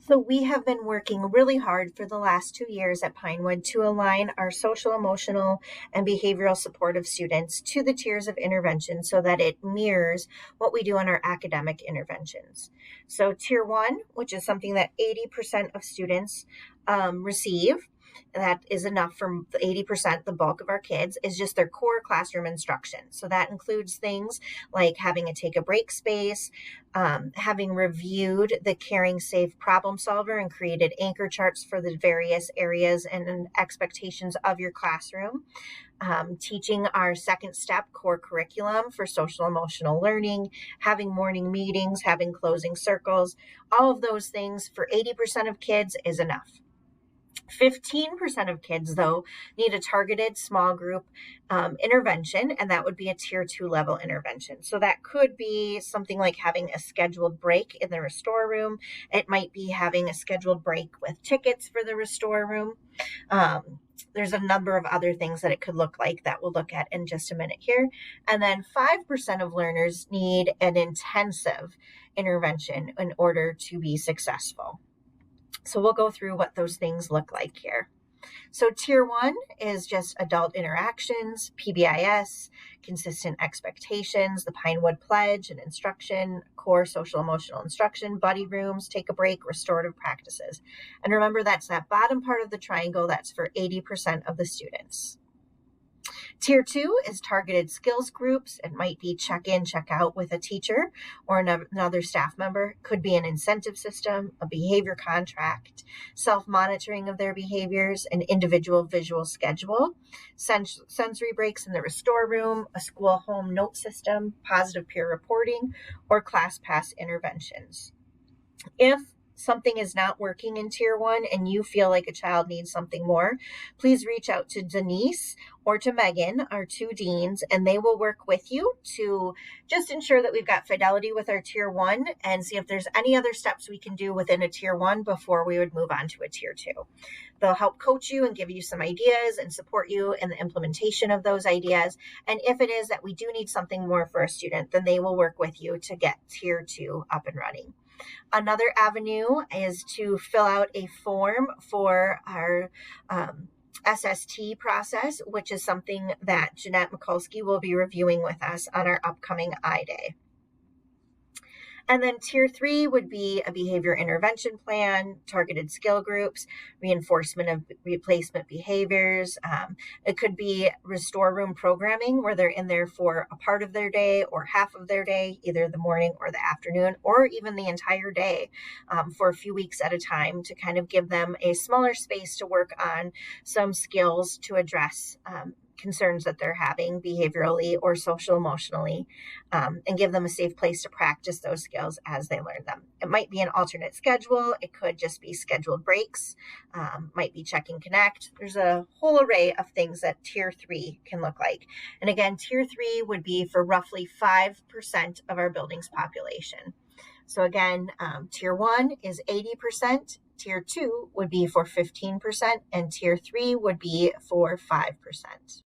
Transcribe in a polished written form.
So we have been working really hard for the last 2 years at Pinewood to align our social, emotional, and behavioral support of students to the tiers of intervention so that it mirrors what we do on our academic interventions. So tier one, which is something that 80% of students receive, that is enough for 80%, the bulk of our kids, is just their core classroom instruction. So that includes things like having a take a break space, having reviewed the Caring Safe problem solver and created anchor charts for the various areas and expectations of your classroom, teaching our second step core curriculum for social emotional learning, having morning meetings, having closing circles, all of those things for 80% of kids is enough. 15% of kids, though, need a targeted small group intervention, and that would be a tier two level intervention. So that could be something like having a scheduled break in the restore room. It might be having a scheduled break with tickets for the restore room. There's a number of other things that it could look like that we'll look at in just a minute here. And then 5% of learners need an intensive intervention in order to be successful. So we'll go through what those things look like here. So tier one is just adult interactions, PBIS, consistent expectations, the Pinewood Pledge and instruction, core social emotional instruction, buddy rooms, take a break, restorative practices. And remember, that's that bottom part of the triangle. That's for 80% of the students. Tier two is targeted skills groups. It might be check in, check out with a teacher or another staff member. It could be an incentive system, a behavior contract, self-monitoring of their behaviors, an individual visual schedule, sensory breaks in the restore room, a school home note system, positive peer reporting, or class pass interventions. If something is not working in tier one and you feel like a child needs something more, please reach out to Denise or to Megan, our two deans, and they will work with you to just ensure that we've got fidelity with our tier one and see if there's any other steps we can do within a tier one before we would move on to a tier two. They'll help coach you and give you some ideas and support you in the implementation of those ideas. And if it is that we do need something more for a student, then they will work with you to get tier two up and running. Another avenue is to fill out a form for our SST process, which is something that Jeanette Mikulski will be reviewing with us on our upcoming I-Day. And then tier three would be a behavior intervention plan, targeted skill groups, reinforcement of replacement behaviors. It could be restore room programming where they're in there for a part of their day or half of their day, either the morning or the afternoon, or even the entire day for a few weeks at a time to kind of give them a smaller space to work on some skills to address concerns that they're having behaviorally or social emotionally, and give them a safe place to practice those skills as they learn them. It might be an alternate schedule. It could just be scheduled breaks, might be check and connect. There's a whole array of things that tier three can look like. And again, tier three would be for roughly 5% of our building's population. So again, tier one is 80%, tier two would be for 15%, and tier three would be for 5%.